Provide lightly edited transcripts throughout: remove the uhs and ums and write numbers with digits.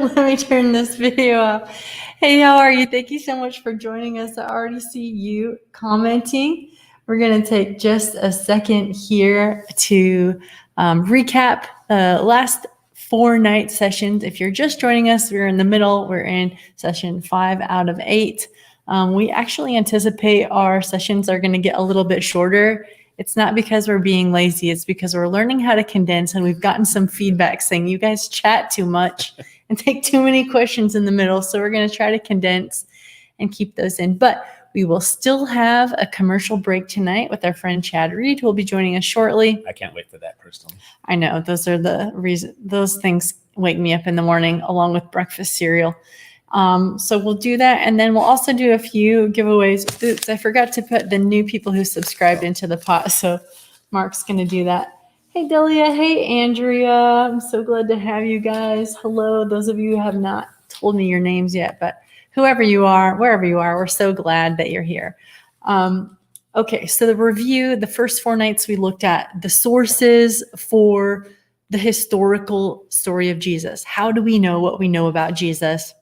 Let me turn this video off. Hey, how are you? Thank you so much for joining us. I already see you commenting. We're going to take just a second here to recap the last 4 night sessions. If you're just joining us, we're in the middle. We're in session 5 out of 8. We actually anticipate our sessions are going to get a little bit shorter. It's not because we're being lazy. It's because we're learning how to condense, and we've gotten some feedback saying you guys chat too much and take too many questions in the middle. So we're going to try to condense and keep those in. But we will still have a commercial break tonight with our friend Chad Reed, who will be joining us shortly. I can't wait for that personally. I know those are the reason. Those things wake me up in the morning along with breakfast cereal. So we'll do that. And then we'll also do a few giveaways. Oops, I forgot to put the new people who subscribed into the pot. So Mark's going to do that. Hey, Delia. Hey, Andrea. I'm so glad to have you guys. Hello. Those of you who have not told me your names yet, but whoever you are, wherever you are, we're so glad that you're here. Okay. So the review, the first 4 nights we looked at the sources for the historical story of Jesus. How do we know what we know about Jesus?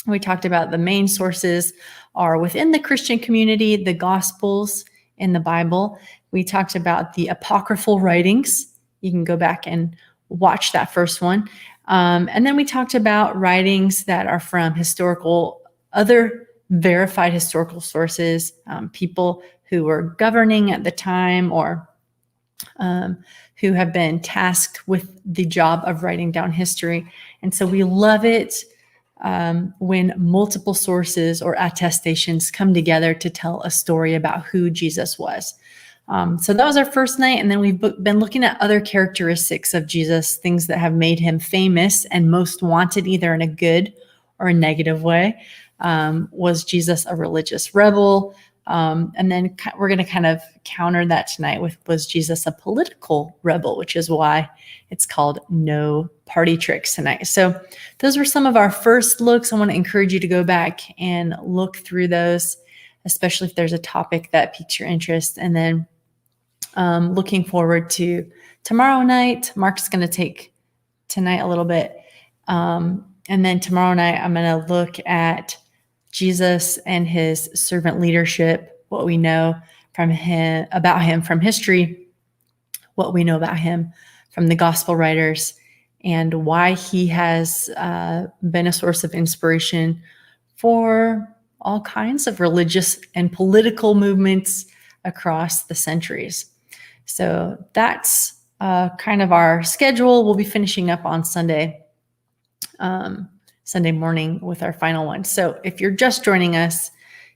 We talked about the main sources are within the Christian community, the Gospels in the Bible. We talked about the apocryphal writings. You can go back and watch that first one. And then we talked about writings that are from other verified historical sources, people who were governing at the time or who have been tasked with the job of writing down history. And so we love it when multiple sources or attestations come together to tell a story about who Jesus was. So that was our first night. And then we've been looking at other characteristics of Jesus, things that have made him famous and most wanted, either in a good or a negative way. Was Jesus a religious rebel? And then we're going to kind of counter that tonight with, was Jesus a political rebel, which is why it's called No Party Tricks tonight. So those were some of our first looks. I want to encourage you to go back and look through those, especially if there's a topic that piques your interest. And then looking forward to tomorrow night. Mark's going to take tonight a little bit. And then tomorrow night, I'm going to look at Jesus and his servant leadership, what we know about him from history, what we know about him from the gospel writers, and why he has been a source of inspiration for all kinds of religious and political movements across the centuries. So that's kind of our schedule. We'll be finishing up on Sunday morning with our final one. So if you're just joining us,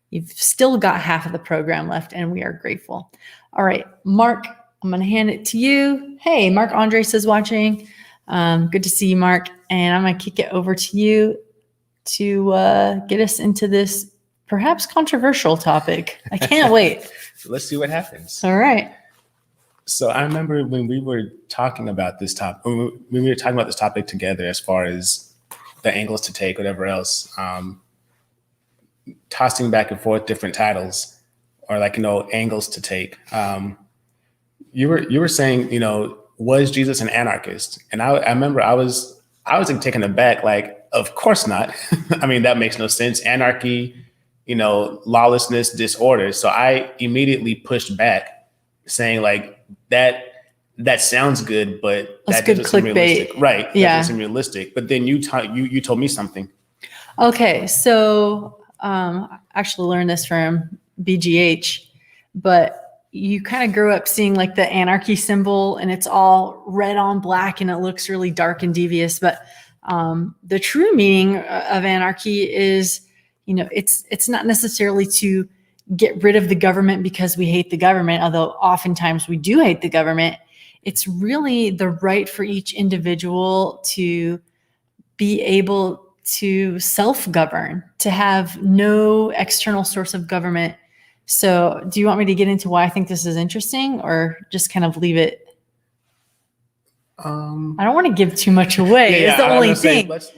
you've still got half of the program left, and we are grateful. All right, Mark, I'm going to hand it to you. Hey, Mark Andres is watching. Good to see you, Mark. And I'm going to kick it over to you to get us into this perhaps controversial topic. I can't wait. Let's see what happens. All right. So I remember when we were talking about this topic, together, as far as the angles to take, whatever else, tossing back and forth different titles or angles to take. You were saying, was Jesus an anarchist? And I remember I was taken aback, like, of course not. I mean, that makes no sense. Anarchy, lawlessness, disorder. So I immediately pushed back, saying like that sounds good, but that's that good doesn't seem realistic. Right. Yeah. That doesn't seem realistic. But then you told me something. Okay. So I actually learned this from BGH, but you kind of grew up seeing like the anarchy symbol, and it's all red on black and it looks really dark and devious. But the true meaning of anarchy is, it's not necessarily to get rid of the government because we hate the government, although oftentimes we do hate the government. It's really the right for each individual to be able to self-govern, to have no external source of government. So do you want me to get into why I think this is interesting, or just kind of leave it? I don't want to give too much away. It's the only thing. Let's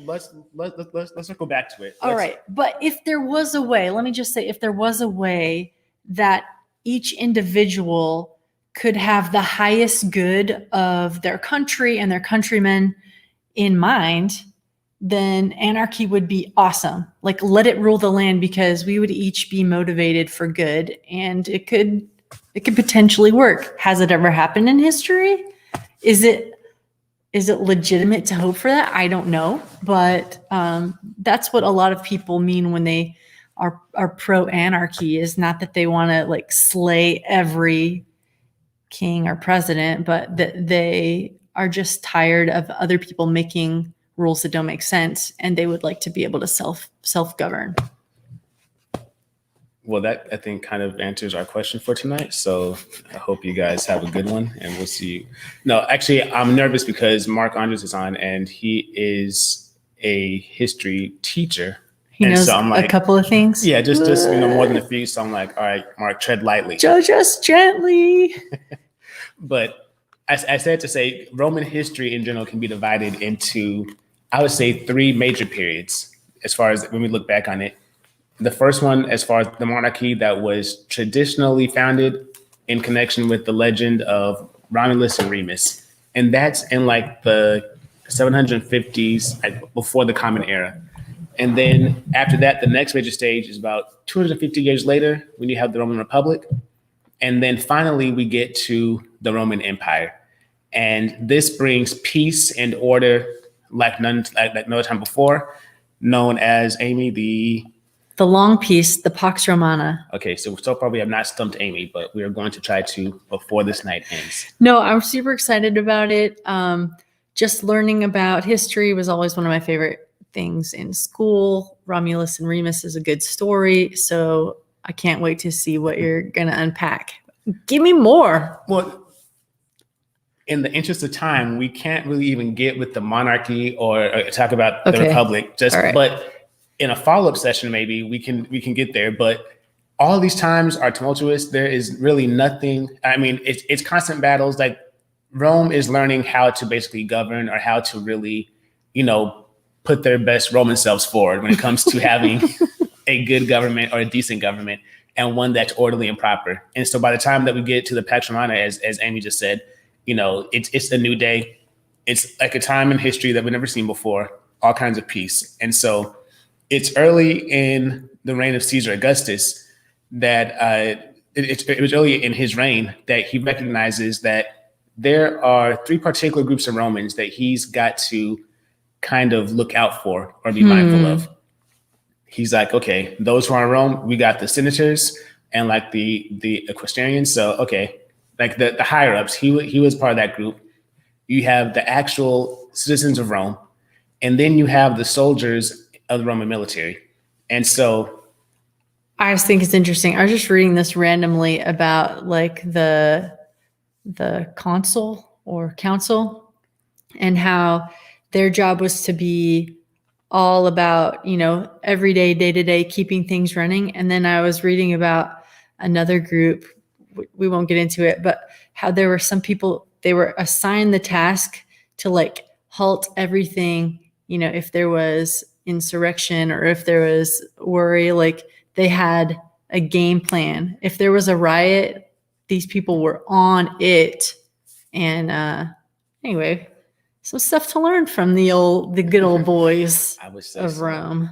go back to it. All right. But if there was a way, let me just say, if there was a way that each individual could have the highest good of their country and their countrymen in mind, then anarchy would be awesome. Like, let it rule the land, because we would each be motivated for good, and it could potentially work. Has it ever happened in history? Is it legitimate to hope for that? I don't know, but that's what a lot of people mean when they are pro anarchy. Is not that they want to like slay every king or president, but that they are just tired of other people making rules that don't make sense, and they would like to be able to self-govern. Well, that I think kind of answers our question for tonight. So I hope you guys have a good one, and we'll see you. No, actually, I'm nervous because Mark Andres is on, and he is a history teacher. He and knows so I'm like, a couple of things. Yeah, just more than a few. So I'm like, all right, Mark, tread lightly. Judge us gently. But I said to say, Roman history in general can be divided into, I would say, 3 major periods as far as when we look back on it. The first one, as far as the monarchy that was traditionally founded in connection with the legend of Romulus and Remus. And that's in like the 750s, like before the Common Era. And then after that, the next major stage is about 250 years later when you have the Roman Republic. And then finally, we get to the Roman Empire. And this brings peace and order like no time before, known as, Amie, the long peace, the Pax Romana. Okay, so far we have not stumped Amie, but we are going to try to before this night ends. No, I'm super excited about it. Just learning about history was always one of my favorite things in school. Romulus and Remus is a good story, so I can't wait to see what you're going to unpack. Give me more. Well, in the interest of time, we can't really even get with the monarchy or talk about the Republic. But in a follow-up session, maybe we can get there. But all these times are tumultuous. There is really nothing. I mean, it's constant battles. Like Rome is learning how to basically govern, or how to really, put their best Roman selves forward when it comes to having a good government or a decent government, and one that's orderly and proper. And so by the time that we get to the Pax Romana, as Amie just said, it's a new day. It's like a time in history that we've never seen before, all kinds of peace. And so it's early in the reign of Caesar Augustus that it was early in his reign that he recognizes that there are 3 particular groups of Romans that he's got to kind of look out for or be mindful of. He's like, okay, those who are in Rome, we got the senators and like the equestrians. So, okay, like the higher ups, he was part of that group. You have the actual citizens of Rome, and then you have the soldiers of the Roman military. And so I just think it's interesting. I was just reading this randomly about like the consul or council, and how their job was to be all about, everyday, day-to-day, keeping things running. And then I was reading about another group, we won't get into it, but how there were some people, they were assigned the task to like halt everything, if there was insurrection or if there was worry, like they had a game plan. If there was a riot, these people were on it. And anyway, some stuff to learn from the good old boys of Rome.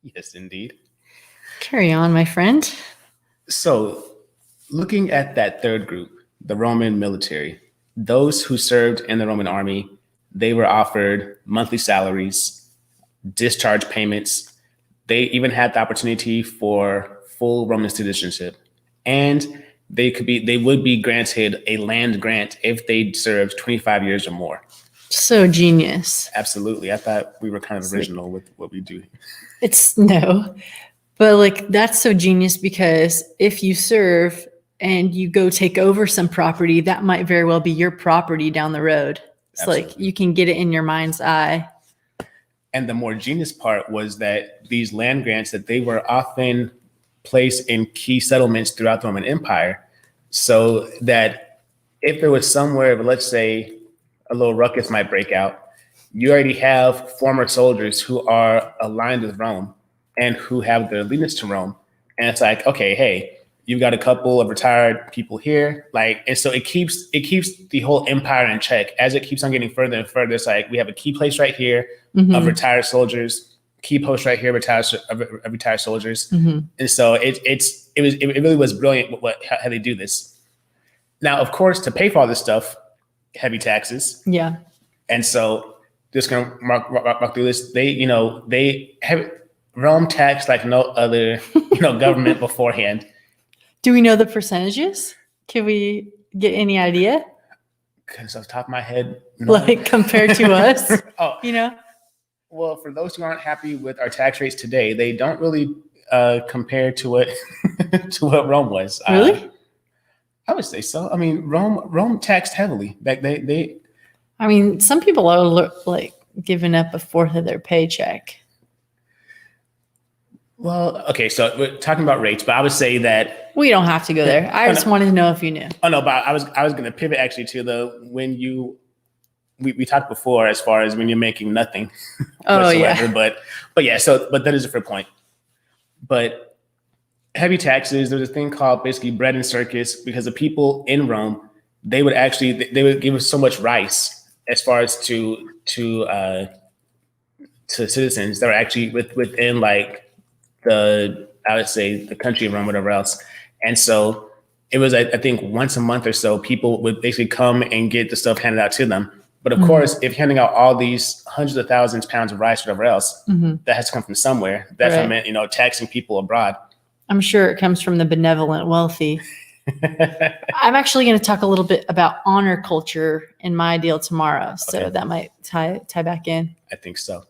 Yes, indeed. Carry on, my friend. So looking at that third group, the Roman military, those who served in the Roman army, they were offered monthly salaries, discharge payments. They even had the opportunity for full Roman citizenship, and they would be granted a land grant if they served 25 years or more. So genius. Absolutely. I thought we were kind of original with what we do. But like, that's so genius, because if you serve and you go take over some property, that might very well be your property down the road. It's Absolutely. Like you can get it in your mind's eye. And the more genius part was that these land grants, that they were often placed in key settlements throughout the Roman Empire, so that if there was somewhere, let's say a little ruckus might break out, you already have former soldiers who are aligned with Rome and who have their allegiance to Rome. And it's like, okay, hey, You've got a couple of retired people here, like, and so it keeps the whole empire in check as it keeps on getting further and further. It's like we have a key place right here of retired soldiers, key post right here, retired soldiers, and so it really was brilliant how they do this. Now, of course, to pay for all this stuff, heavy taxes, and so just gonna mark through this. They have Rome taxed like no other government beforehand. Do we know the percentages? Can we get any idea? Because off the top of my head, no. Like compared to us, Well, for those who aren't happy with our tax rates today, they don't really compare to what Rome was. Really? I would say so. I mean, Rome taxed heavily. Like they. I mean, some people are like giving up a fourth of their paycheck. Well, okay, so we're talking about rates, but I would say that we don't have to go there. I just wanted to know if you knew. Oh no, but I was going to pivot actually to when we talked before as far as when you're making nothing. Yeah. But that is a fair point. But heavy taxes. There's a thing called basically bread and circus because the people in Rome they would give us so much rice as far as to citizens that were actually within like I would say the country of Rome, whatever else. And so it was, I think once a month or so, people would basically come and get the stuff handed out to them. But of course, if you're handing out all these hundreds of thousands of pounds of rice, whatever else, that has to come from somewhere. That's what meant, taxing people abroad. I'm sure it comes from the benevolent wealthy. I'm actually going to talk a little bit about honor culture in my deal tomorrow. So that might tie back in. I think so.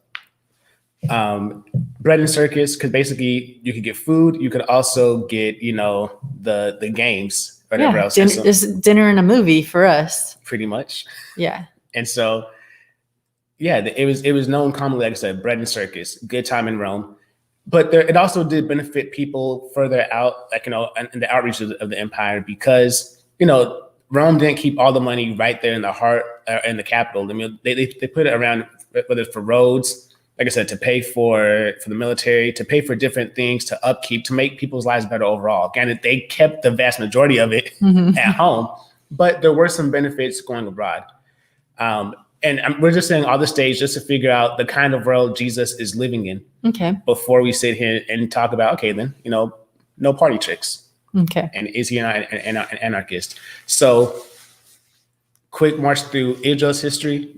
Bread and circus, because basically you could get food, you could also get the games, whatever else. It's dinner and a movie for us, pretty much. Yeah. And so it was known commonly, like I said, bread and circus, good time in Rome. But it also did benefit people further out, like in the outreach of the empire, because Rome didn't keep all the money right there in the heart in the capital. I mean, they put it around, whether it's for roads, like I said, to pay for the military, to pay for different things, to upkeep, to make people's lives better overall. Again, they kept the vast majority of it at home, but there were some benefits going abroad. And we're just saying all the stage just to figure out the kind of world Jesus is living in. Okay. Before we sit here and talk about, okay, then, no party tricks. Okay. And is he an anarchist? So quick march through Israel's history.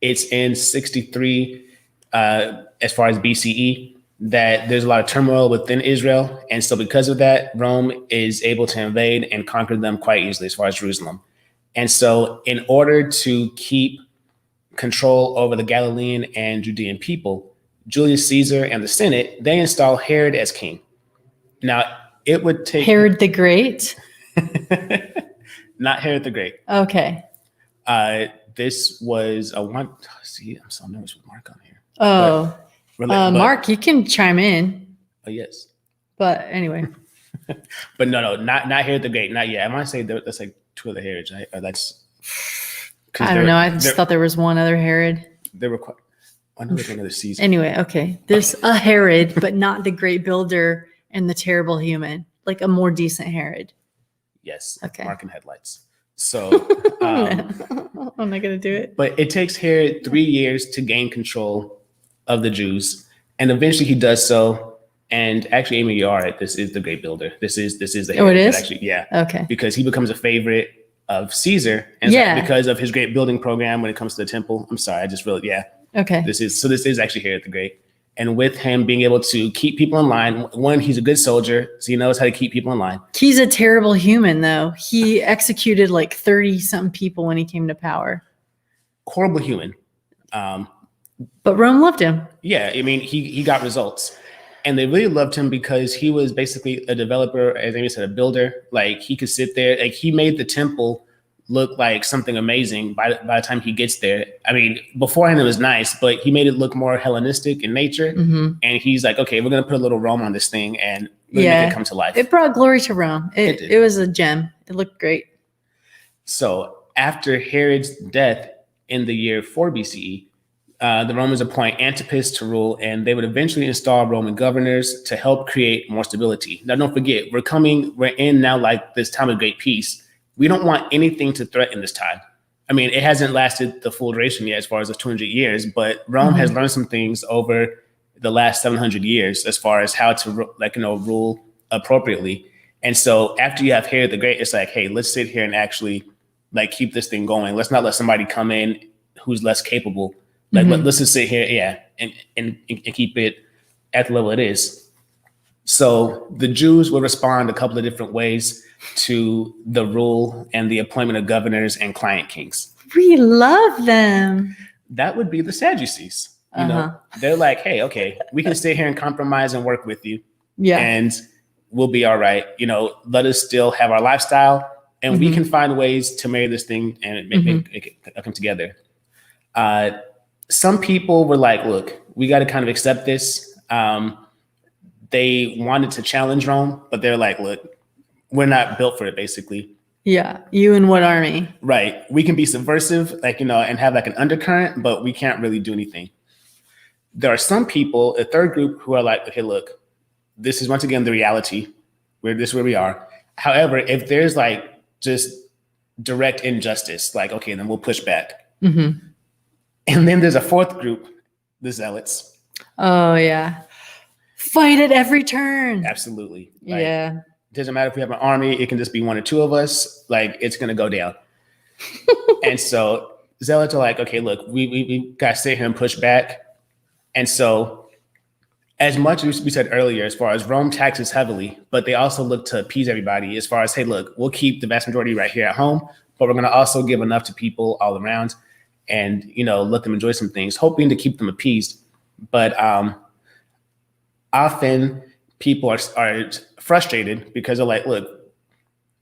It's in 63 as far as BCE, that there's a lot of turmoil within Israel. And so because of that, Rome is able to invade and conquer them quite easily as far as Jerusalem. And so in order to keep control over the Galilean and Judean people, Julius Caesar and the Senate, they install Herod as king. Now, it would take... Herod the Great? Not Herod the Great. Okay. This was a one... See, I'm so nervous with Mark on here. Oh, Mark, you can chime in. Oh, yes. But anyway. But no, not Herod the Great. Not yet. I want to say that's like two other Herods, right? Or that's... I don't know. I just thought there was one other Herod. There were quite... another Caesar. Anyway, okay. There's a Herod, but not the great builder and the terrible human. Like a more decent Herod. Yes. Okay. Mark and headlights. So... I'm not going to do it. But it takes Herod 3 years to gain control of the Jews. And eventually he does so. And actually, Amie, you are right. This is the great builder. This is the Herod. Oh, it is? Actually, yeah. Okay. Because he becomes a favorite of Caesar. And because of his great building program when it comes to the temple. I'm sorry. I just really, Okay. This is actually Herod the Great. And with him being able to keep people in line, one, he's a good soldier, so he knows how to keep people in line. He's a terrible human, though. He executed like 30-something people when he came to power. Horrible human. But Rome loved him. Yeah, I mean, he got results. And they really loved him because he was basically a developer, as Amie said, a builder. Like, he could sit there. Like, he made the temple look like something amazing by the time he gets there. I mean, beforehand it was nice, but he made it look more Hellenistic in nature. Mm-hmm. And he's like, okay, we're going to put a little Rome on this thing and really make it come to life. It brought glory to Rome. It was a gem. It looked great. So after Herod's death in the year 4 BCE, The Romans appoint Antipas to rule, and they would eventually install Roman governors to help create more stability. Now, don't forget, we're in now like this time of great peace. We don't want anything to threaten this time. I mean, it hasn't lasted the full duration yet as far as the 200 years, but Rome has learned some things over the last 700 years as far as how to rule appropriately. And so after you have Herod the Great, it's like, hey, let's sit here and actually like keep this thing going. Let's not let somebody come in who's less capable. Like let's just sit here, and keep it at the level it is. So the Jews will respond a couple of different ways to the rule and the appointment of governors and client kings. We love them. That would be the Sadducees. You know, they're like, hey, okay, we can sit here and compromise and work with you. Yeah. And we'll be all right. You know, let us still have our lifestyle, and we can find ways to marry this thing and make it come together. Some people were like, look, we got to kind of accept this. They wanted to challenge Rome, but they're like, look, we're not built for it, basically. Yeah. You and what army? Right. We can be subversive, like, you know, and have like an undercurrent, but we can't really do anything. There are some people, a third group, who are like, okay, look, this is once again the reality. This is where we are. However, if there's like just direct injustice, like, okay, then we'll push back. And then there's a fourth group, the zealots. Oh, yeah. Fight at every turn. Absolutely. Like, yeah. It doesn't matter if we have an army. It can just be one or two of us. Like, it's going to go down. And so zealots are like, okay, look, we got to sit here and push back. And so as much as we said earlier, as far as Rome taxes heavily, but they also look to appease everybody as far as, hey, look, we'll keep the vast majority right here at home, but we're going to also give enough to people all around and, you know, let them enjoy some things, hoping to keep them appeased. But often people are frustrated because they're like, look,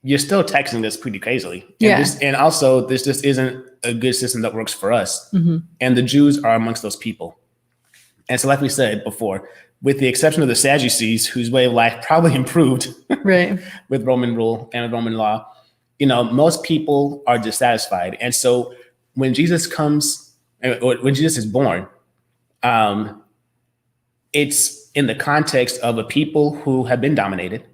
you're still taxing this pretty crazily. And also this just isn't a good system that works for us. And the Jews are amongst those people. And so like we said before, with the exception of the Sadducees, whose way of life probably improved with Roman rule and Roman law, you know, most people are dissatisfied. And so when Jesus comes, when Jesus is born, it's in the context of a people who have been dominated.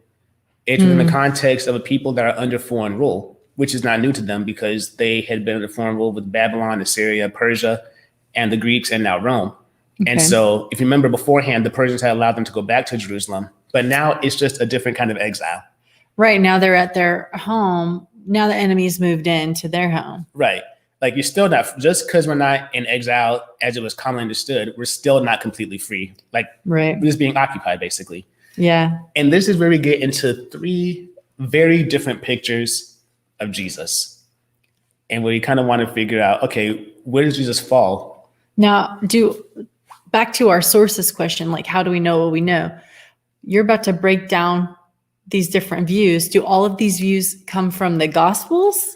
It's in the context of a people that are under foreign rule, which is not new to them because they had been under foreign rule with Babylon, Assyria, Persia, and the Greeks, and now Rome. And so if you remember beforehand, the Persians had allowed them to go back to Jerusalem, but now it's just a different kind of exile. Right. Now they're at their home. Now the enemy's moved into their home. Right. Like you're still not, just because we're not in exile as it was commonly understood, we're still not completely free. Like we're just being occupied basically. Yeah. And this is where we get into three very different pictures of Jesus. And where you kind of want to figure out, okay, where does Jesus fall? Now, back to our sources question, like how do we know what we know? You're about to break down these different views. Do all of these views come from the Gospels,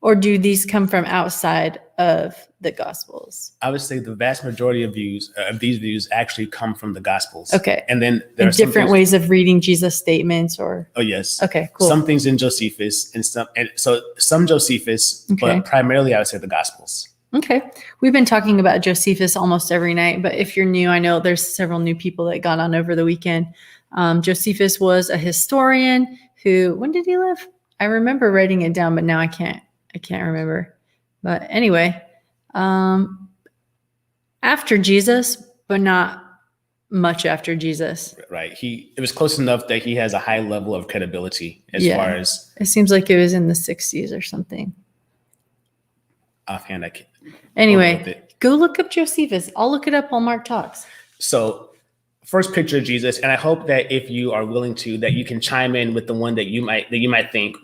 or do these come from outside of the Gospels? I would say the vast majority of these views actually come from the Gospels. Okay. And then there are different ways of reading Jesus' statements, or yes. Okay, cool. Some things in Josephus and some Josephus, but primarily I would say the Gospels. Okay. We've been talking about Josephus almost every night, but if you're new, I know there's several new people that got on over the weekend. Josephus was a historian who, when did he live? I remember writing it down, but now I can't remember. But anyway, after Jesus, but not much after Jesus. Right. It was close enough that he has a high level of credibility as far as. It seems like it was in the 60s or something. Offhand, I can't. Anyway, go look up Josephus. I'll look it up while Mark talks. So first picture of Jesus, and I hope that if you are willing to, that you can chime in with the one that you might think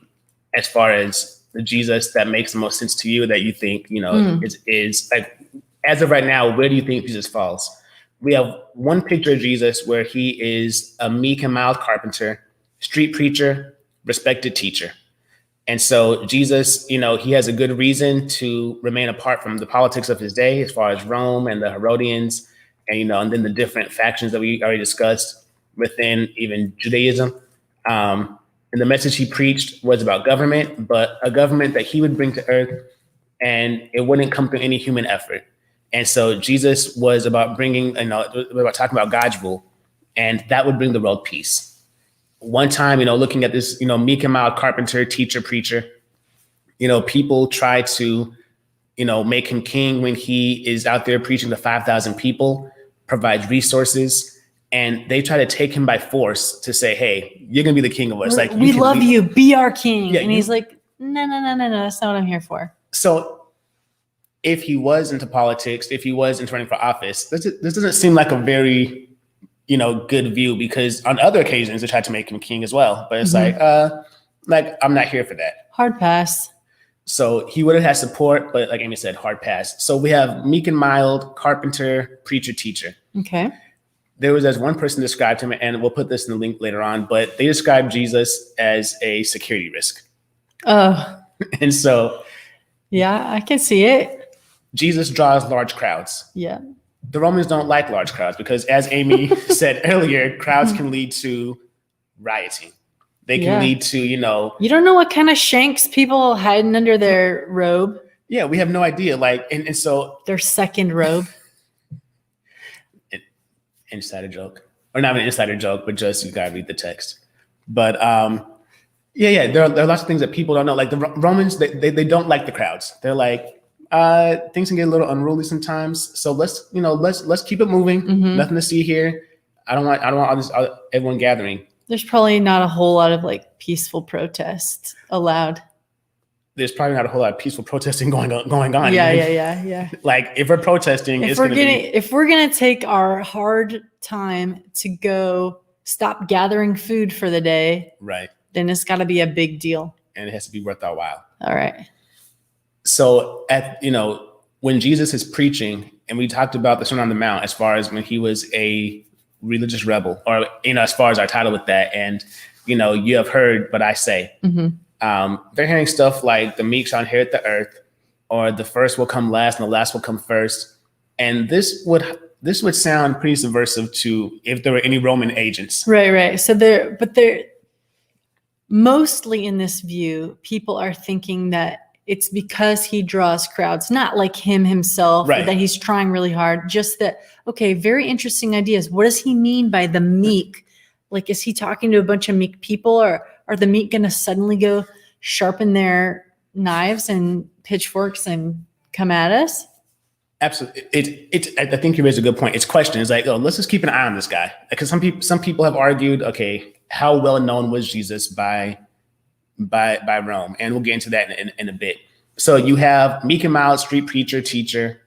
as far as the Jesus that makes the most sense to you, that you think, you know, is like, as of right now, where do you think Jesus falls? We have one picture of Jesus where he is a meek and mild carpenter, street preacher, respected teacher. And so Jesus, you know, he has a good reason to remain apart from the politics of his day as far as Rome and the Herodians and, you know, and then the different factions that we already discussed within even Judaism. And the message he preached was about government, but a government that he would bring to earth, and it wouldn't come through any human effort. And so Jesus was about bringing, about talking about God's rule, and that would bring the world peace. One time, looking at this, meek and mild carpenter, teacher, preacher, people try to, make him king when he is out there preaching to 5,000 people, provides resources, and they try to take him by force to say, hey, you're going to be the king of us. Like, we love you, be our king. Yeah, and he's like, no, that's not what I'm here for. So if he was into politics, if he was into running for office, this doesn't seem like a very, good view, because on other occasions they tried to make him king as well. But it's like, I'm not here for that. Hard pass. So he would have had support, but like Amie said, hard pass. So we have meek and mild, carpenter, preacher, teacher. Okay. There was, as one person described him, and we'll put this in the link later on, but they described Jesus as a security risk. Oh. And so. Yeah, I can see it. Jesus draws large crowds. Yeah. The Romans don't like large crowds because, as Amie said earlier, crowds can lead to rioting. They can lead to, You don't know what kind of shanks people hiding under their robe. Yeah, we have no idea. And so. Their second robe. Insider joke. Or not an insider joke, but just you gotta read the text. But there are lots of things that people don't know. Like the Romans, they don't like the crowds. They're like, things can get a little unruly sometimes. So let's keep it moving. Mm-hmm. Nothing to see here. I don't want all this everyone gathering. There's probably not a whole lot of peaceful protest allowed. There's probably not a whole lot of peaceful protesting going on. Yeah. Like if we're protesting, if we're gonna take our hard time to go stop gathering food for the day, right? Then it's got to be a big deal, and it has to be worth our while. All right. So when Jesus is preaching, and we talked about the Sermon on the Mount, as far as when he was a religious rebel, or as far as our title with that, and you have heard, but I say. Mm-hmm. They're hearing stuff like the meek shall inherit the earth, or the first will come last and the last will come first. And this would sound pretty subversive to if there were any Roman agents. Right. So they're mostly in this view, people are thinking that it's because he draws crowds, not like him himself, right, that he's trying really hard. Just that, okay, very interesting ideas. What does he mean by the meek? Like, is he talking to a bunch of meek people, or are the meek going to suddenly go sharpen their knives and pitchforks and come at us? Absolutely. I think you raised a good point. It's questions like, let's just keep an eye on this guy. Because some people have argued, okay, how well known was Jesus by Rome? And we'll get into that in a bit. So you have meek and mild, street preacher, teacher,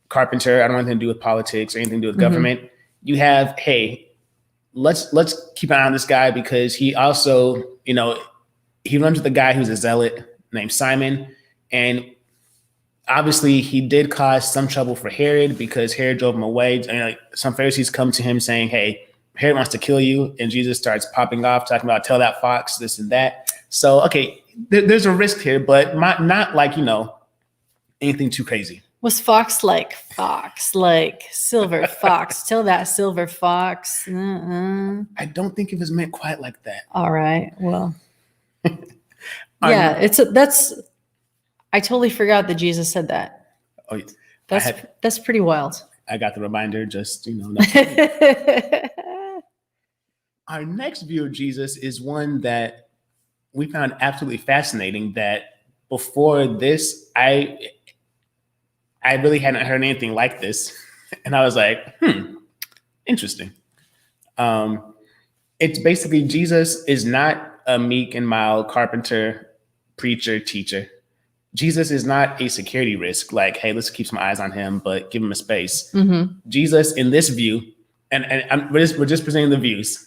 carpenter. I don't want anything to do with politics or anything to do with government. You have, hey, let's keep an eye on this guy because he also, he runs with a guy who's a zealot named Simon. And obviously he did cause some trouble for Herod because Herod drove him away. Some Pharisees come to him saying, hey, Herod wants to kill you. And Jesus starts popping off, talking about, tell that fox, this and that. So, okay, there's a risk here, but not like, anything too crazy. Was fox like silver fox? Tell that silver fox. I don't think it was meant quite like that. All right. Well, yeah, I totally forgot that Jesus said that. Oh, that's pretty wild. I got the reminder, just, Our next view of Jesus is one that we found absolutely fascinating, that before this, I really hadn't heard anything like this. And I was like, interesting. It's basically Jesus is not a meek and mild carpenter, preacher, teacher. Jesus is not a security risk. Like, hey, let's keep some eyes on him, but give him a space. Mm-hmm. Jesus, in this view, and we're just presenting the views,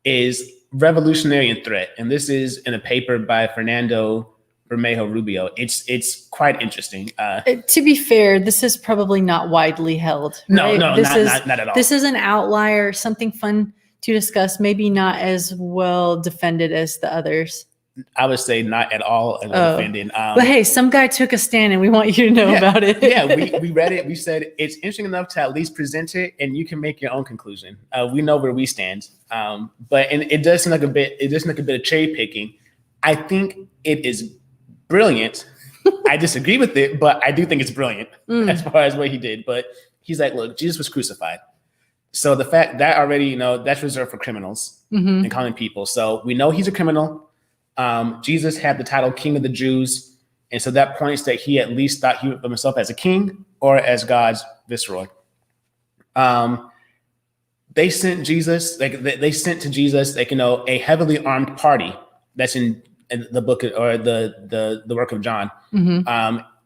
is revolutionary in threat. And this is in a paper by Fernando Bermejo Rubio. It's quite interesting. To be fair, this is probably not widely held. Right? No, not at all. This is an outlier, something fun to discuss, maybe not as well defended as the others. I would say not at all defended. But hey, some guy took a stand and we want you to know about it. Yeah, we read it. We said it's interesting enough to at least present it and you can make your own conclusion. We know where we stand. But it does seem like a bit of cherry picking. I think it is brilliant I disagree with it, but I do think it's brilliant as far as what he did. But he's like, look, Jesus was crucified. So the fact that already, that's reserved for criminals and common people. So we know he's a criminal. Jesus had the title King of the Jews. And so that points that he at least thought of himself as a king or as God's viceroy. They sent Jesus, they sent to Jesus, a heavily armed party that's in the book or the work of John.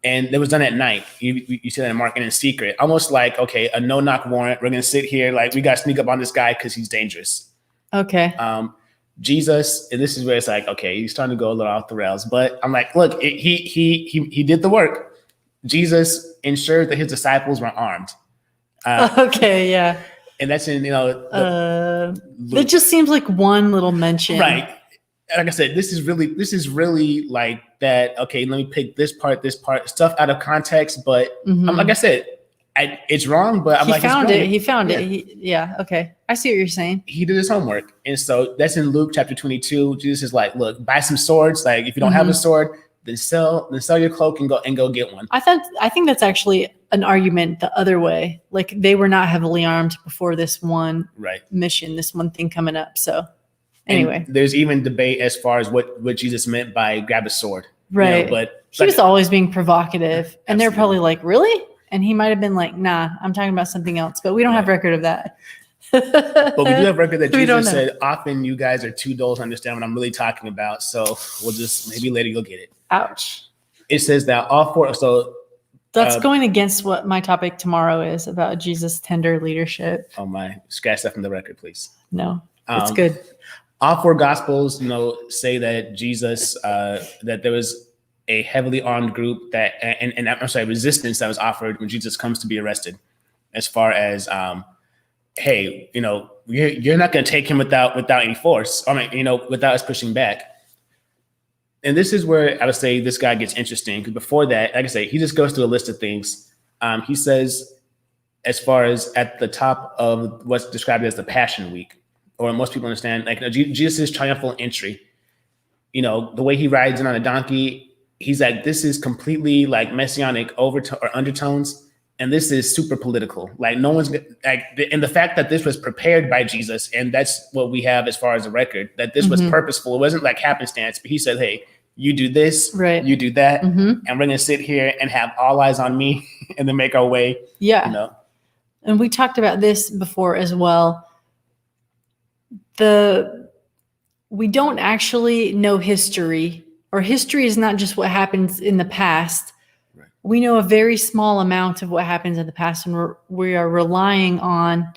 And it was done at night. You see that in Mark, and in secret, almost like, okay, a no-knock warrant. We're going to sit here, like we got to sneak up on this guy because he's dangerous. Okay. Jesus, and this is where it's like, okay, he's starting to go a little off the rails. But I'm like, look, he did the work. Jesus ensured that his disciples were armed. Okay, yeah. And that's in, it just seems like one little mention. Right. Like I said, this is really like that. Okay, let me pick this part, stuff out of context. But like I said, it's wrong, but I'm like, he found it. Yeah. Okay. I see what you're saying. He did his homework. And so that's in Luke chapter 22. Jesus is like, look, buy some swords. Like if you don't have a sword, then sell your cloak and go get one. I think that's actually an argument the other way. Like they were not heavily armed before this one mission, this one thing coming up. So anyway, and there's even debate as far as what Jesus meant by grab a sword. Right. But he was always being provocative. And they're probably like, really? And he might have been like, nah, I'm talking about something else. But we don't have record of that. But we do have record that Jesus said, often you guys are too dull to understand what I'm really talking about. So we'll just maybe later you'll get it. Ouch. It says that all four. So that's going against what my topic tomorrow is about Jesus' tender leadership. Oh my, scratch that from the record, please. No, it's good. All four gospels, say that Jesus, that there was a heavily armed group that, and I'm sorry, resistance that was offered when Jesus comes to be arrested. As far as, hey, you're not going to take him without any force. I mean, without us pushing back. And this is where I would say this guy gets interesting, because before that, like I say, he just goes through a list of things. He says, as far as at the top of what's described as the Passion Week, or most people understand, like Jesus' triumphal entry, the way he rides in on a donkey, he's like, this is completely like messianic undertones, and this is super political. Like no one's like, and the fact that this was prepared by Jesus, and that's what we have as far as a record, that this was purposeful. It wasn't like happenstance, but he said, hey, you do this, you do that, and we're going to sit here and have all eyes on me and then make our way. Yeah. And we talked about this before as well. We don't actually know history, or history is not just what happens in the past. Right. We know a very small amount of what happens in the past, and we are relying on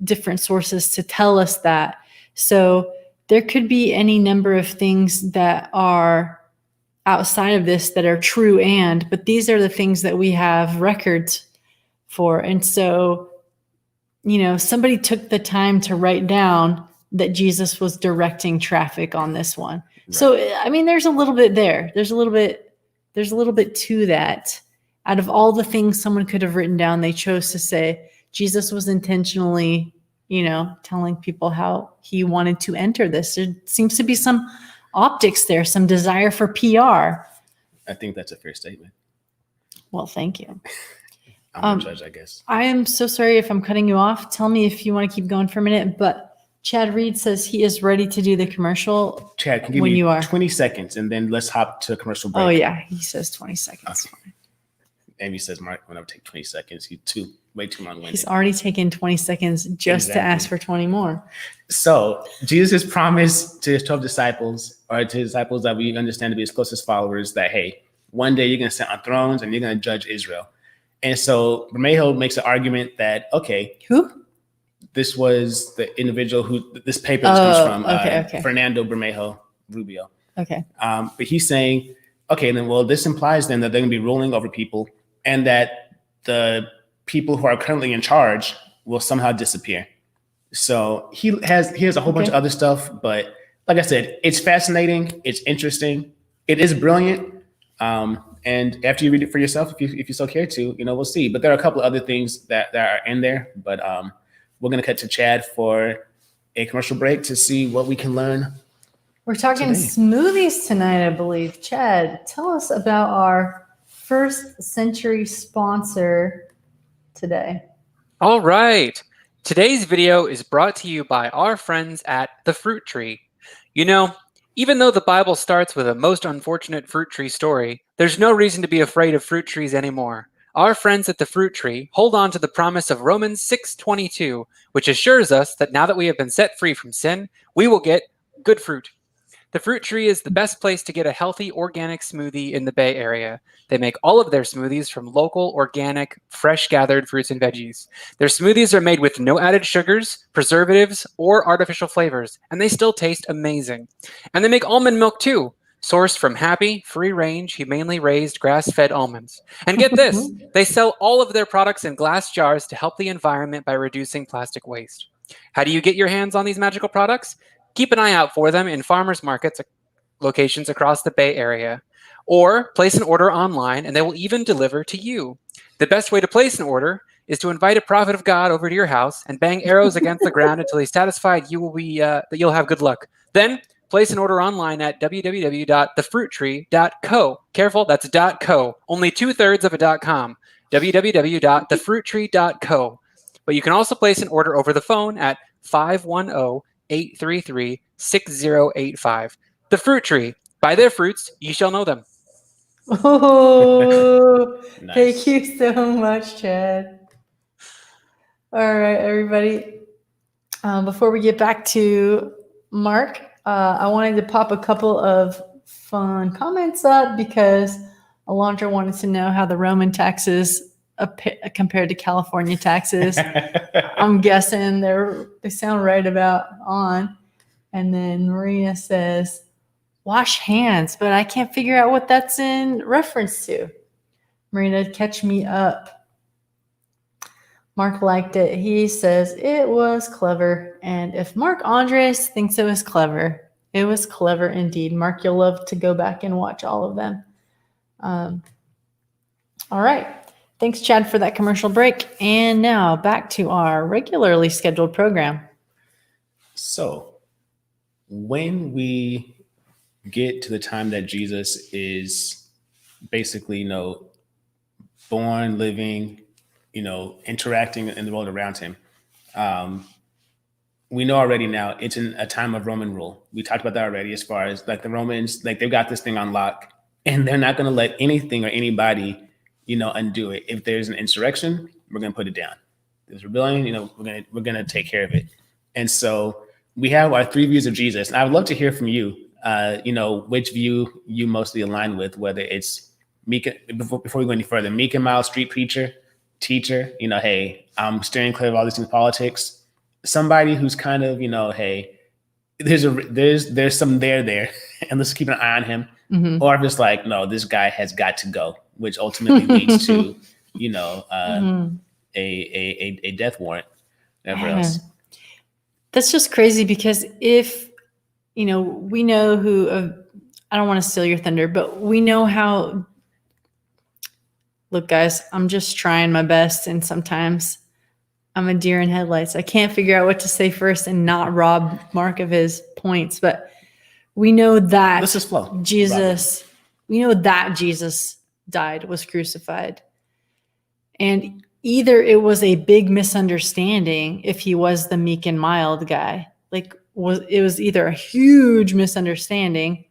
different sources to tell us that. So there could be any number of things that are outside of this that are true, but these are the things that we have records for. And so, somebody took the time to write down that Jesus was directing traffic on this one. Right. So, I mean, there's a little bit there. There's a little bit to that. Out of all the things someone could have written down, they chose to say Jesus was intentionally, telling people how he wanted to enter this. There seems to be some optics there, some desire for PR. I think that's a fair statement. Well, thank you. I'm the judge, I guess. I am so sorry if I'm cutting you off. Tell me if you want to keep going for a minute, but Chad Reed says he is ready to do the commercial. Chad, can give you 20 seconds, and then let's hop to a commercial break. Oh, yeah. He says 20 seconds. Okay. Amie says, Mark, whenever take 20 seconds, he's way too long-winded. He's already taken 20 seconds just to ask for 20 more. So Jesus' promise to his 12 disciples, or to his disciples that we understand to be his closest followers, that, hey, one day you're going to sit on thrones and you're going to judge Israel. And so Bermejo makes an argument that, okay, who? This was the individual who this paper comes from, okay. Fernando Bermejo Rubio. Okay. But he's saying, okay, then, well, this implies then that they're going to be ruling over people, and that the people who are currently in charge will somehow disappear. So he has a whole bunch of other stuff, but like I said, it's fascinating. It's interesting. It is brilliant. And after you read it for yourself, if you so care to, we'll see. But there are a couple of other things that are in there. But we're going to cut to Chad for a commercial break to see what we can learn We're talking today? smoothies tonight, I believe. Chad, tell us about our first century sponsor today. All right. Today's video is brought to you by our friends at the Fruit Tree. You know, even though the Bible starts with a most unfortunate fruit tree story, there's no reason to be afraid of fruit trees anymore. Our friends at the Fruit Tree hold on to the promise of Romans 6:22, which assures us that now that we have been set free from sin, we will get good fruit. The Fruit Tree is the best place to get a healthy organic smoothie in the Bay Area. They make all of their smoothies from local, organic, fresh gathered fruits and veggies. Their smoothies are made with no added sugars, preservatives, or artificial flavors, and they still taste amazing. And they make almond milk too, sourced from happy, free-range, humanely raised grass-fed almonds. And get this, they sell all of their products in glass jars to help the environment by reducing plastic waste. How do you get your hands on these magical products? Keep an eye out for them in farmers markets locations across the Bay Area. Or place an order online and they will even deliver to you. The best way to place an order is to invite a prophet of God over to your house and bang arrows against the ground until he's satisfied that you'll have good luck. Then place an order online at www.thefruittree.co. Careful, that's .co. Only 2/3 of a .com. www.thefruittree.co. But you can also place an order over the phone at 510-833-6085. The Fruit Tree. By their fruits, ye shall know them. Oh, Nice. Thank you so much, Chad. All right, everybody. Before we get back to Mark, I wanted to pop a couple of fun comments up because Alondra wanted to know how the Roman taxes compared to California taxes. I'm guessing they sound right about on. And then Maria says, wash hands, but I can't figure out what that's in reference to. Marina, catch me up. Mark liked it. He says it was clever. And if Mark Andres thinks it was clever, it was clever indeed. Mark, you'll love to go back and watch all of them. All right. Thanks, Chad, for that commercial break. And now back to our regularly scheduled program. So, when we get to the time that Jesus is basically, born, living, interacting in the world around him, we know already now it's in a time of Roman rule. We talked about that already as far as like the Romans, like they've got this thing on lock and they're not going to let anything or anybody undo it. If there's an insurrection, we're going to put it down. There's rebellion, we're going to take care of it. And so we have our three views of Jesus. And I would love to hear from you, which view you mostly align with, whether it's meek, before we go any further, meek and mild street preacher, teacher, hey, I'm steering clear of all these things, politics, somebody who's kind of, hey, there's some there, and let's keep an eye on him. Mm-hmm. Or if it's like, no, this guy has got to go, which ultimately leads to, a death warrant, whatever else. That's just crazy because if, we know who, I don't want to steal your thunder, but we know how, look, guys, I'm just trying my best. And sometimes I'm a deer in headlights. I can't figure out what to say first and not rob Mark of his points, but we know that this is flow. We know that Jesus died, was crucified. And either it was a big misunderstanding if he was the meek and mild guy, it was either a huge misunderstanding.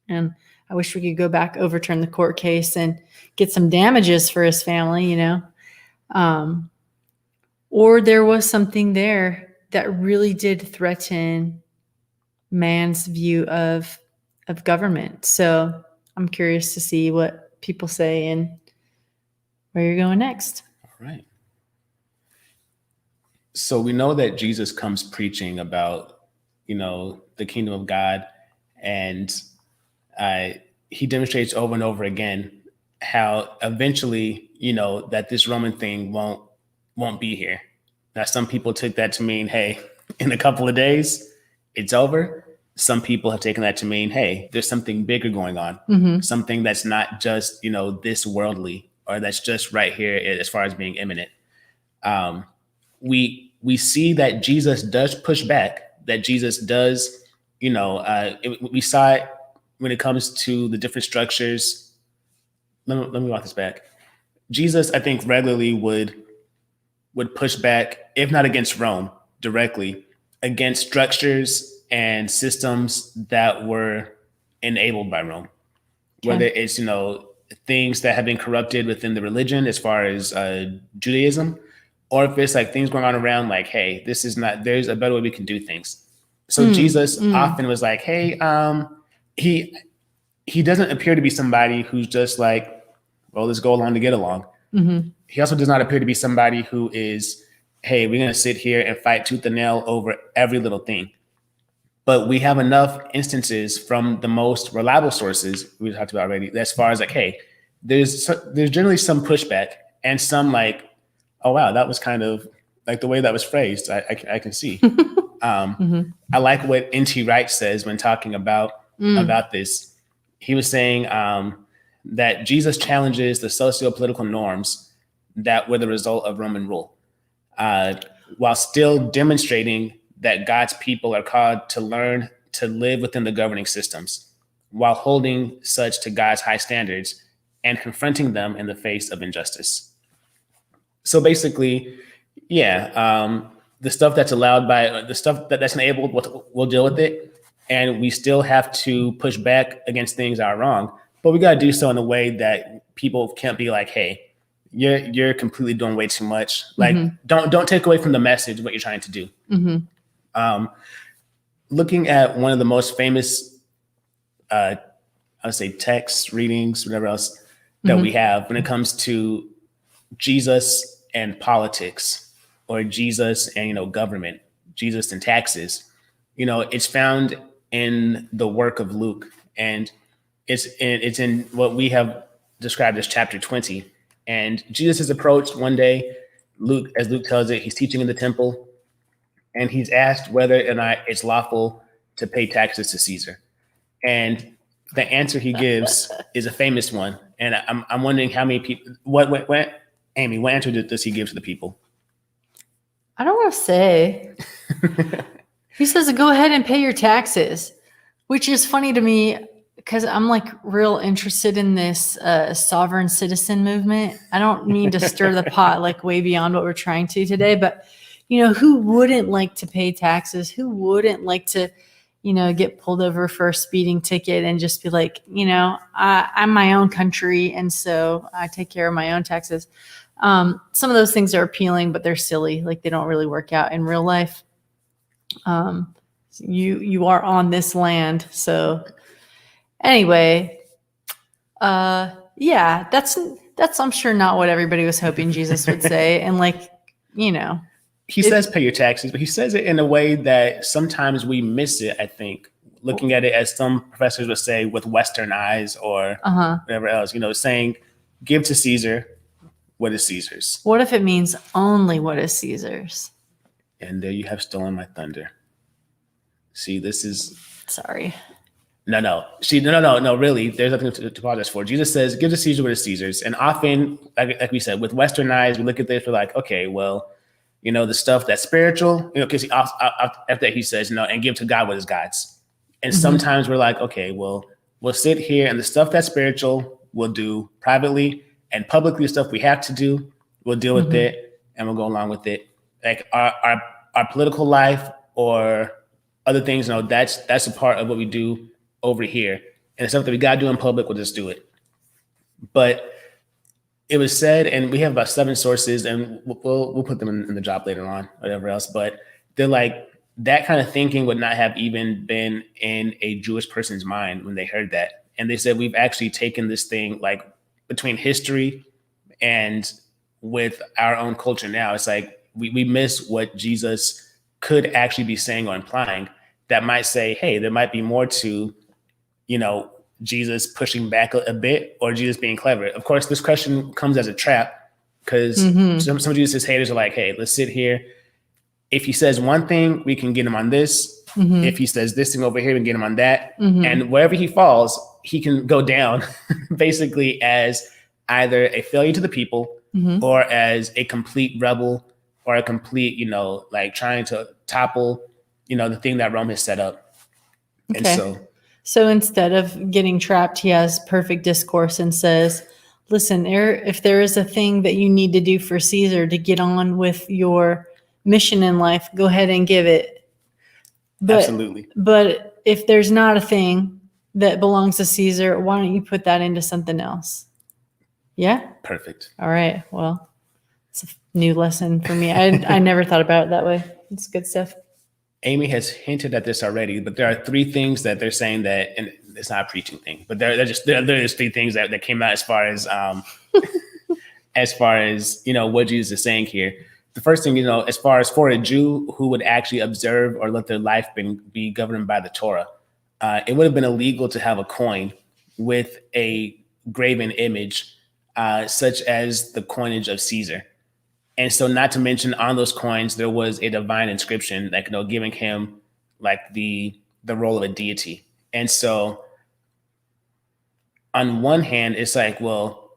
And I wish we could go back, overturn the court case and get some damages for his family, or there was something there that really did threaten man's view of government. So I'm curious to see what people say and where you're going next. All right. So we know that Jesus comes preaching about, the kingdom of God, and he demonstrates over and over again how eventually, that this Roman thing won't be here. Now, some people took that to mean, hey, in a couple of days, it's over. Some people have taken that to mean, hey, there's something bigger going on, mm-hmm. something that's not just, this worldly, or that's just right here as far as being imminent. We see that Jesus does push back, that Jesus does, we saw it when it comes to the different structures. Let me walk this back. Jesus, I think, regularly would push back, if not against Rome directly, against structures and systems that were enabled by Rome. Whether it's, things that have been corrupted within the religion as far as Judaism, or if it's like things going on around like, hey, there's a better way we can do things. So Jesus often was like, hey, he doesn't appear to be somebody who's just like, well, let's go along to get along. Mm-hmm. He also does not appear to be somebody who is, hey, we're going to sit here and fight tooth and nail over every little thing. But we have enough instances from the most reliable sources we talked about already, as far as like, hey, there's generally some pushback and some like, oh, wow, that was kind of like the way that was phrased. I can see. I like what N.T. Wright says when talking about this. He was saying that Jesus challenges the socio-political norms that were the result of Roman rule, while still demonstrating that God's people are called to learn to live within the governing systems, while holding such to God's high standards and confronting them in the face of injustice. So basically, the stuff that's allowed by the stuff that's enabled, we'll deal with it. And we still have to push back against things that are wrong, but we got to do so in a way that people can't be like, hey, you're completely doing way too much. Like, don't take away from the message what you're trying to do. Looking at one of the most famous, I would say texts, readings, whatever else that we have when it comes to Jesus and politics, or Jesus and, government, Jesus and taxes, it's found in the work of Luke, and it's in what we have described as chapter 20. And Jesus is approached one day, as Luke tells it, he's teaching in the temple, and he's asked whether or not it's lawful to pay taxes to Caesar. And the answer he gives is a famous one. And I'm wondering how many people, Amie, what answer does he give to the people? I don't want to say. He says, go ahead and pay your taxes, which is funny to me because I'm like real interested in this sovereign citizen movement. I don't mean to stir the pot like way beyond what we're trying to today, but who wouldn't like to pay taxes? Who wouldn't like to, get pulled over for a speeding ticket and just be like, I'm my own country, and so I take care of my own taxes. Some of those things are appealing, but they're silly. Like, they don't really work out in real life. You are on this land. So anyway, that's I'm sure not what everybody was hoping Jesus would say. And he says pay your taxes, but he says it in a way that sometimes we miss it, I think, looking at it as some professors would say with Western eyes or whatever else, saying give to Caesar what is Caesar's. What if it means only what is Caesar's? And there you have stolen my thunder. See, this is... Sorry. No. No, really. There's nothing to apologize for. Jesus says, give to Caesar what is Caesar's. And often, like we said, with Western eyes, we look at this, we're like, okay, well, the stuff that's spiritual, because after that he says, and give to God what is God's. And sometimes we're like, okay, well, we'll sit here and the stuff that's spiritual we'll do privately, and publicly the stuff we have to do, we'll deal with it and we'll go along with it. Like our political life or other things, that's a part of what we do over here. And the stuff that we got to do in public, we'll just do it. But it was said, and we have about 7 sources, and we'll put them in the job later on, whatever else. But they're like, that kind of thinking would not have even been in a Jewish person's mind when they heard that. And they said, we've actually taken this thing like between history and with our own culture now. It's like we miss what Jesus could actually be saying or implying that might say, hey, there might be more to, Jesus pushing back a bit or Jesus being clever. Of course, this question comes as a trap because some of Jesus' haters are like, hey, let's sit here. If he says one thing, we can get him on this. If he says this thing over here, we can get him on that. And wherever he falls, he can go down basically as either a failure to the people or as a complete rebel or a complete, like trying to topple, the thing that Rome has set up. And Okay. So instead of getting trapped, he has perfect discourse and says, listen, if there is a thing that you need to do for Caesar to get on with your mission in life, go ahead and give it. absolutely. But if there's not a thing that belongs to Caesar, why don't you put that into something else? Yeah? Perfect. All right. Well, it's a new lesson for me. I never thought about it that way. It's good stuff. Amie has hinted at this already, but there are three things that they're saying that, and it's not a preaching thing, but there's three things that came out as far as what Jesus is saying here. The first thing, as far as for a Jew who would actually observe or let their life be governed by the Torah, it would have been illegal to have a coin with a graven image, such as the coinage of Caesar. And so, not to mention, on those coins, there was a divine inscription, like, giving him like the role of a deity. And so, on one hand, it's like, well,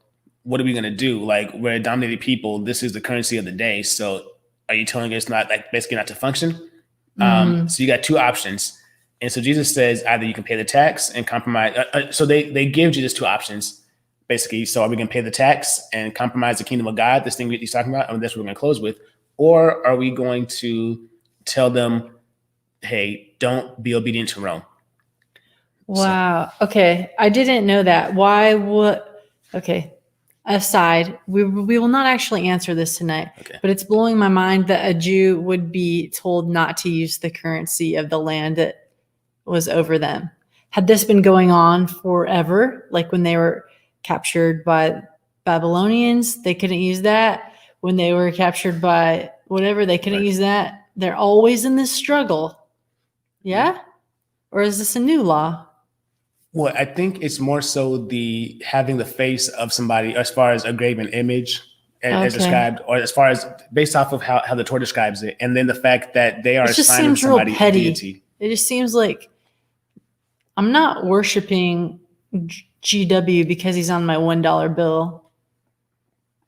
what are we going to do? Like, we're a dominated people. This is the currency of the day. So, are you telling us basically not to function? So you got two options. And so Jesus says either you can pay the tax and compromise. So they give Jesus two options. Basically, so are we going to pay the tax and compromise the kingdom of God, this thing he's talking about, and that's what we're going to close with? Or are we going to tell them, hey, don't be obedient to Rome? Wow. So. Okay. I didn't know that. Why would, okay. Aside, we will not actually answer this tonight, but it's blowing my mind that a Jew would be told not to use the currency of the land that was over them. Had this been going on forever, like when they were captured by Babylonians, they couldn't use that. When they were captured by whatever, they couldn't use that. They're always in this struggle. Yeah? Or is this a new law? Well, I think it's more so the having the face of somebody as far as a graven image as described, or as far as based off of how the Torah describes it. And then the fact that they are assigning somebody a deity. It just seems like I'm not worshiping GW because he's on my $1 bill.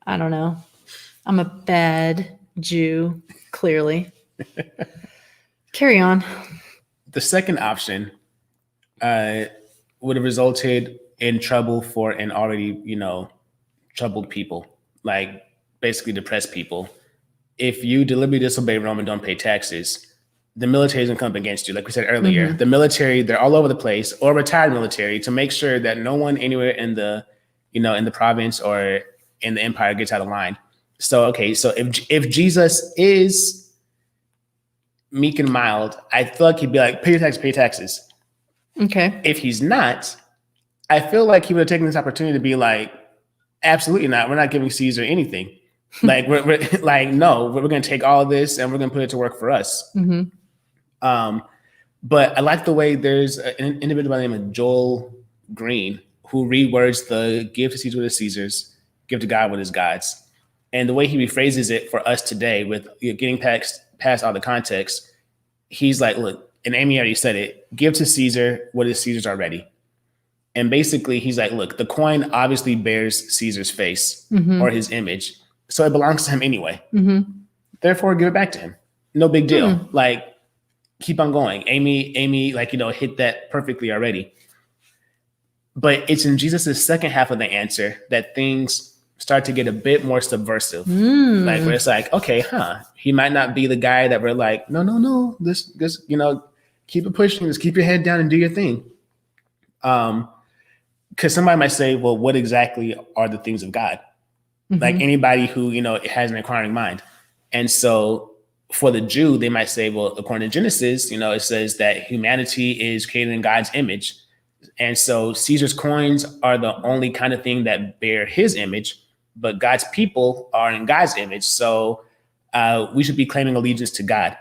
I don't know. I'm a bad Jew, clearly. Carry on. The second option would have resulted in trouble for an already, troubled people, like basically depressed people. If you deliberately disobey Rome and don't pay taxes, the military is going to come up against you. Like we said earlier, the military, they're all over the place, or retired military, to make sure that no one anywhere in the, in the province or in the empire gets out of line. So if Jesus is meek and mild, I feel like he'd be like, pay taxes. Okay. If he's not, I feel like he would have taken this opportunity to be like, absolutely not. We're not giving Caesar anything. Like we're like, no, we're going to take all of this and we're going to put it to work for us. But I like the way there's an individual by the name of Joel Green who rewords the give to Caesar what is Caesar's, give to God what is God's. And the way he rephrases it for us today with getting past all the context, he's like, look, and Amie already said it, give to Caesar what is Caesar's already. And basically he's like, look, the coin obviously bears Caesar's face or his image. So it belongs to him anyway. Therefore, give it back to him. No big deal. Like, keep on going. Amie, hit that perfectly already. But it's in Jesus' second half of the answer that things start to get a bit more subversive. Like, where it's like, okay, he might not be the guy that we're like, no, this, keep it pushing, just keep your head down and do your thing. Because somebody might say, well, what exactly are the things of God? Like anybody who, has an inquiring mind. And so for the Jew, they might say, well, according to Genesis, it says that humanity is created in God's image. And so Caesar's coins are the only kind of thing that bear his image, but God's people are in God's image. So we should be claiming allegiance to God.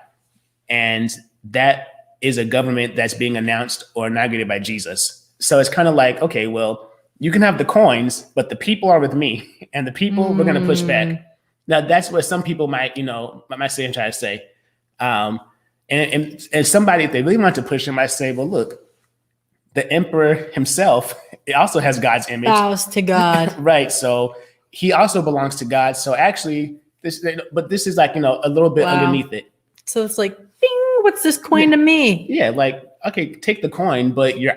And that is a government that's being announced or inaugurated by Jesus. So it's kind of like, okay, well, you can have the coins, but the people are with me, and the people we're going to push back. Now that's what some people might say and try to say. And somebody, if they really want to push him, might say, well, look, the emperor himself also has God's image. Bows to God. Right. So he also belongs to God. So actually this is like, a little bit underneath it. So it's like, bing, what's this coin to me? Yeah. Like, okay, take the coin, but you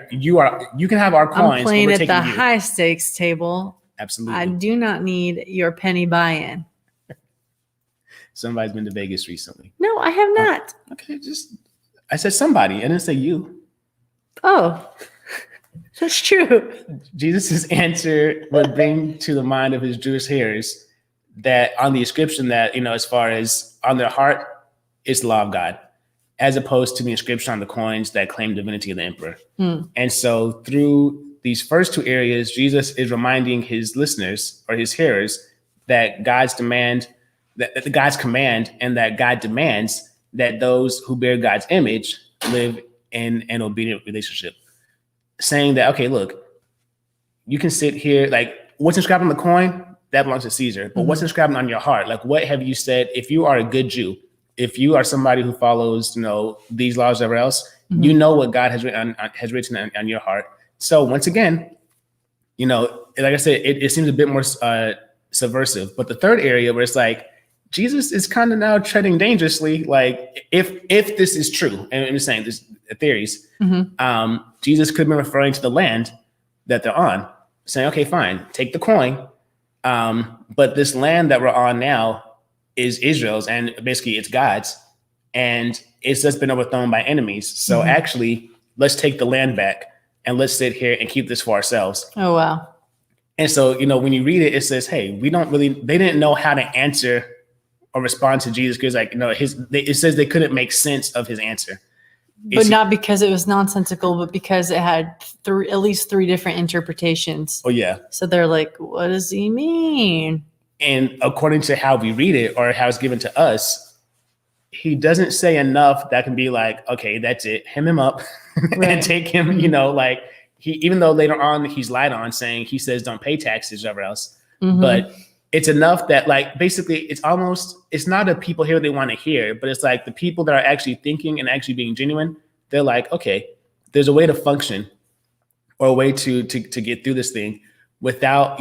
can have our coins. I'm playing but we're at taking the you. high stakes table. Absolutely. I do not need your penny buy-in. Somebody's been to Vegas recently. No, I have not. Okay, I said somebody. I didn't say you. Oh, that's true. Jesus' answer would bring to the mind of his Jewish hearers that on the inscription that, as far as on their heart, it's the law of God, as opposed to the inscription on the coins that claim divinity of the emperor. And so through these first two areas, Jesus is reminding his listeners or his hearers that God's command and that God demands that those who bear God's image live in an obedient relationship. Saying that, okay, look, you can sit here, like what's inscribed on the coin, that belongs to Caesar. But what's inscribed on your heart? Like, what have you said? If you are a good Jew, if you are somebody who follows, these laws, whatever else, you know what God has written on your heart. So once again, like I said, it seems a bit more subversive. But the third area where it's like, Jesus is kind of now treading dangerously. Like if this is true, and I'm just saying this theories, Jesus could be referring to the land that they're on, saying, okay, fine, take the coin. But this land that we're on now is Israel's, and basically it's God's, and it's just been overthrown by enemies. So actually, let's take the land back and let's sit here and keep this for ourselves. Oh, wow. And so, when you read it, it says, hey, they didn't know how to answer or respond to Jesus because, it says they couldn't make sense of his answer. But not because it was nonsensical, but because it had at least three different interpretations. Oh, yeah. So they're like, what does he mean? And according to how we read it or how it's given to us, he doesn't say enough that can be like, okay, that's it. Hem him up and take him, even though later on he's lied on saying he says don't pay taxes or whatever else. But it's enough that basically it's not the people here they want to hear, but it's like the people that are actually thinking and actually being genuine. They're like, okay, there's a way to function or a way to get through this thing without,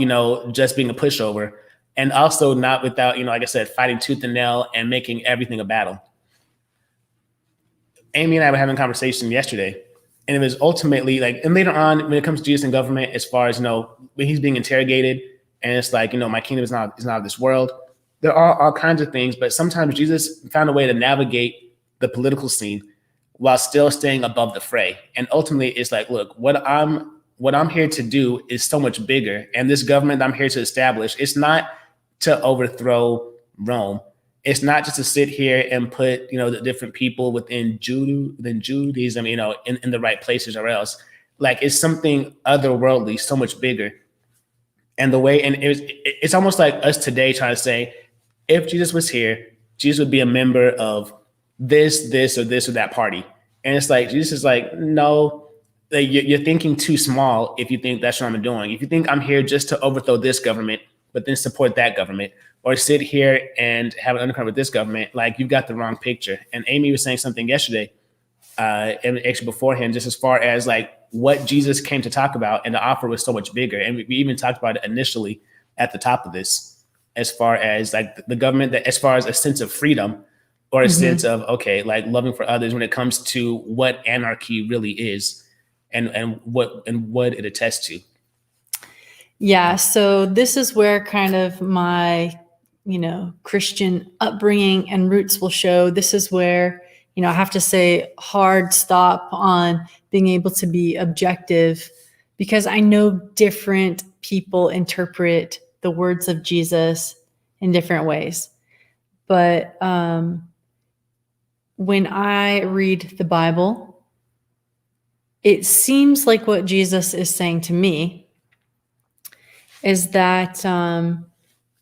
just being a pushover. And also not without, like I said, fighting tooth and nail and making everything a battle. Amie and I were having a conversation yesterday, and it was ultimately and later on when it comes to Jesus and government, as far as, when he's being interrogated and it's like, my kingdom is not of this world. There are all kinds of things, but sometimes Jesus found a way to navigate the political scene while still staying above the fray. And ultimately it's like, look, what I'm here to do is so much bigger. And this government I'm here to establish, it's not to overthrow Rome. It's not just to sit here and put, the different people within Judaism, in the right places or else. Like it's something otherworldly, so much bigger. And it's almost like us today trying to say, if Jesus was here, Jesus would be a member of this or that party. And it's like, Jesus is like, no, you're thinking too small if you think that's what I'm doing. If you think I'm here just to overthrow this government, but then support that government, or sit here and have an undercurrent with this government, you've got the wrong picture. And Amie was saying something yesterday, and actually beforehand, just as far as what Jesus came to talk about, and the offer was so much bigger. And we even talked about it initially at the top of this, as far as the government, that as far as a sense of freedom or a sense of, okay, loving for others when it comes to what anarchy really is and what it attests to. Yeah, so this is where kind of my, Christian upbringing and roots will show. This is where, I have to say hard stop on being able to be objective, because I know different people interpret the words of Jesus in different ways. But when I read the Bible, it seems like what Jesus is saying to me is that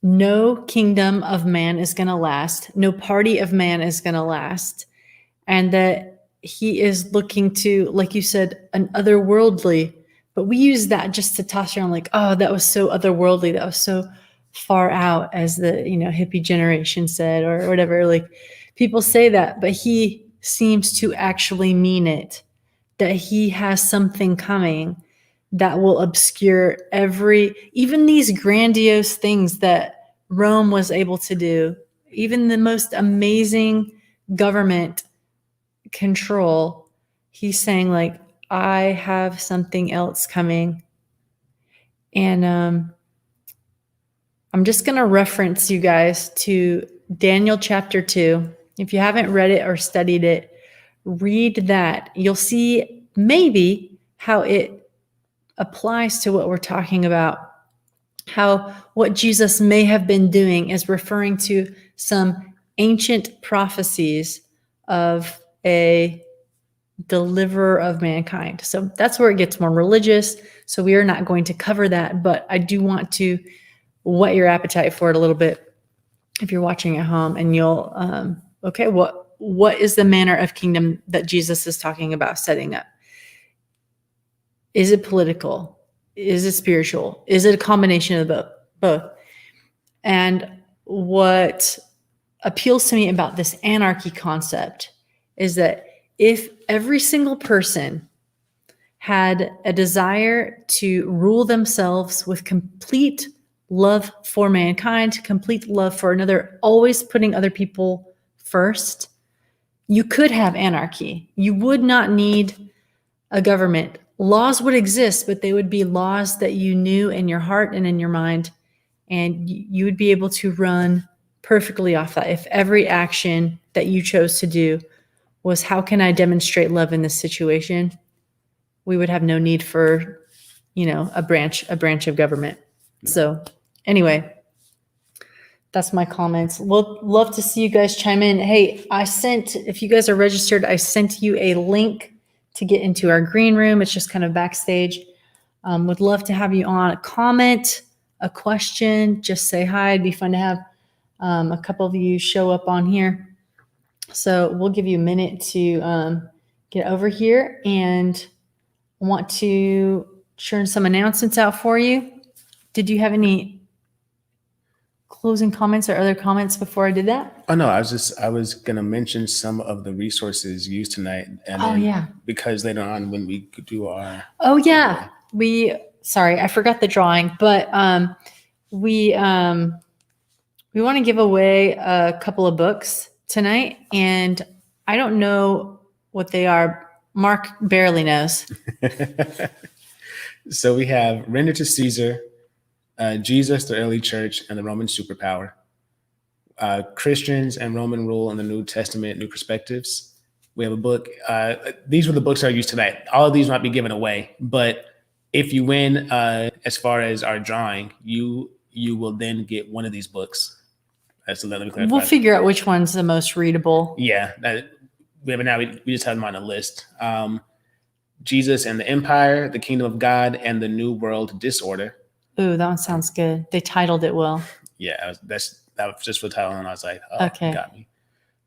no kingdom of man is going to last. No party of man is going to last. And that he is looking to, like you said, an otherworldly, but we use that just to toss around like, oh, that was so otherworldly. That was so far out, as the, hippie generation said, or whatever. Like people say that, but he seems to actually mean it, that he has something coming that will obscure even these grandiose things that Rome was able to do, even the most amazing government control. he's saying like, I have something else coming. And I'm just going to reference you guys to Daniel chapter 2. If you haven't read it or studied it, read that. You'll see maybe how it applies to what we're talking about. How what Jesus may have been doing is referring to some ancient prophecies of a deliverer of mankind. So that's where it gets more religious. So we are not going to cover that, but I do want to whet your appetite for it a little bit if you're watching at home, and you'll okay, what is the manner of kingdom that Jesus is talking about setting up? Is it political? Is it spiritual? Is it a combination of both? And what appeals to me about this anarchy concept is that if every single person had a desire to rule themselves with complete love for mankind, complete love for another, always putting other people first, you could have anarchy. You would not need a government. Laws would exist, but they would be laws that you knew in your heart and in your mind, and you would be able to run perfectly off that. If every action that you chose to do was, how can I demonstrate love in this situation, we would have no need for, a branch of government. So anyway, that's my comments. We'll love to see you guys chime in. Hey, if you guys are registered, I sent you a link to get into our green room. It's just kind of backstage. Would love to have you on. A comment, a question, just say hi. It'd be fun to have a couple of you show up on here. So we'll give you a minute to get over here, and want to churn some announcements out for you. Did you have any closing comments or other comments before I did that? Oh no, I was gonna mention some of the resources used tonight, and because later on when we could do our sorry, I forgot the drawing, but we want to give away a couple of books tonight, and I don't know what they are. Mark barely knows. So we have Render to Caesar, Jesus, the Early Church, and the Roman Superpower, Christians and Roman Rule in the New Testament, New Perspectives. We have a book. These were the books that are used tonight. All of these might be given away, but if you win, as far as our drawing, you will then get one of these books. Let me clarify. We'll figure out which one's the most readable. Yeah, we just have them on a list. Jesus and the Empire, the Kingdom of God, and the New World Disorder. Ooh, that one sounds good. They titled it well. Yeah, that was just for the title, and I was like, oh, okay. Got me.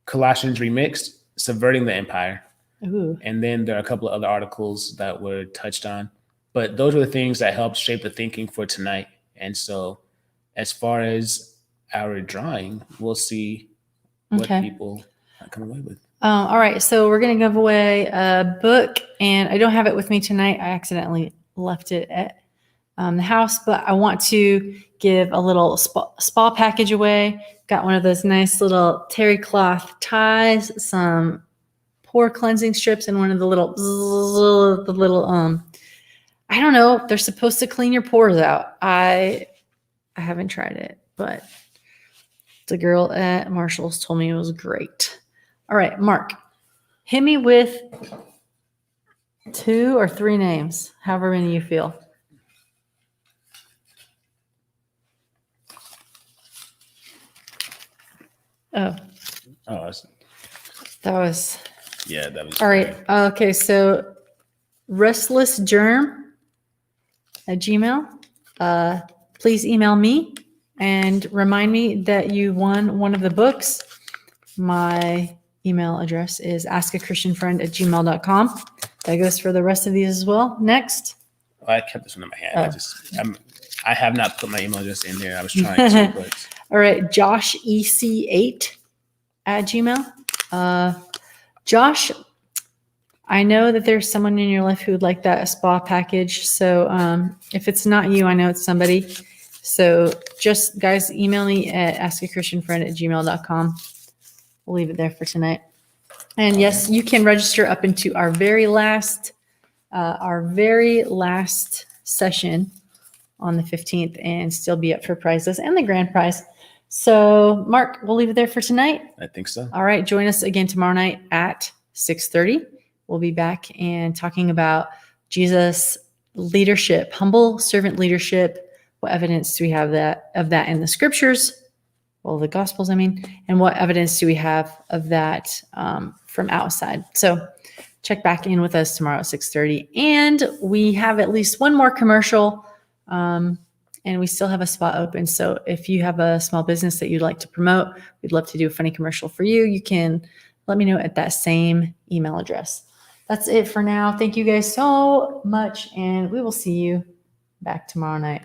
Colossians Remixed, Subverting the Empire. Ooh. And then there are a couple of other articles that were touched on. But those are the things that helped shape the thinking for tonight. And so as far as our drawing, we'll see what people come away with. All right. So we're going to give away a book, and I don't have it with me tonight. I accidentally left it at the house, but I want to give a little spa package away. Got one of those nice little terry cloth ties, some pore cleansing strips, and one of the little I don't know. They're supposed to clean your pores out. I haven't tried it, but the girl at Marshall's told me it was great. All right, Mark, hit me with 2 or 3 names, however many you feel. That was all right. Okay, so restlessgerm@gmail. Please email me and remind me that you won one of the books. My email address is askachristianfriend@gmail.com. That goes for the rest of these as well. Next. I kept this one in my hand. I have not put my email address in there. I was trying to, but. All right, joshec8@gmail. Josh, I know that there's someone in your life who would like that spa package. So if it's not you, I know it's somebody. So just guys, email me at askachristianfriend@gmail.com. We'll leave it there for tonight. And yes, you can register up into our very last session on the 15th and still be up for prizes and the grand prize. So Mark, we'll leave it there for tonight. I think so. All right. Join us again tomorrow night at 6:30. We'll be back and talking about Jesus' leadership, humble servant leadership. What evidence do we have of that in the scriptures? Well, the Gospels, I mean, and what evidence do we have of that from outside? So check back in with us tomorrow at 6:30. And we have at least one more commercial, and we still have a spot open. So if you have a small business that you'd like to promote, we'd love to do a funny commercial for you. You can let me know at that same email address. That's it for now. Thank you guys so much, and we will see you back tomorrow night.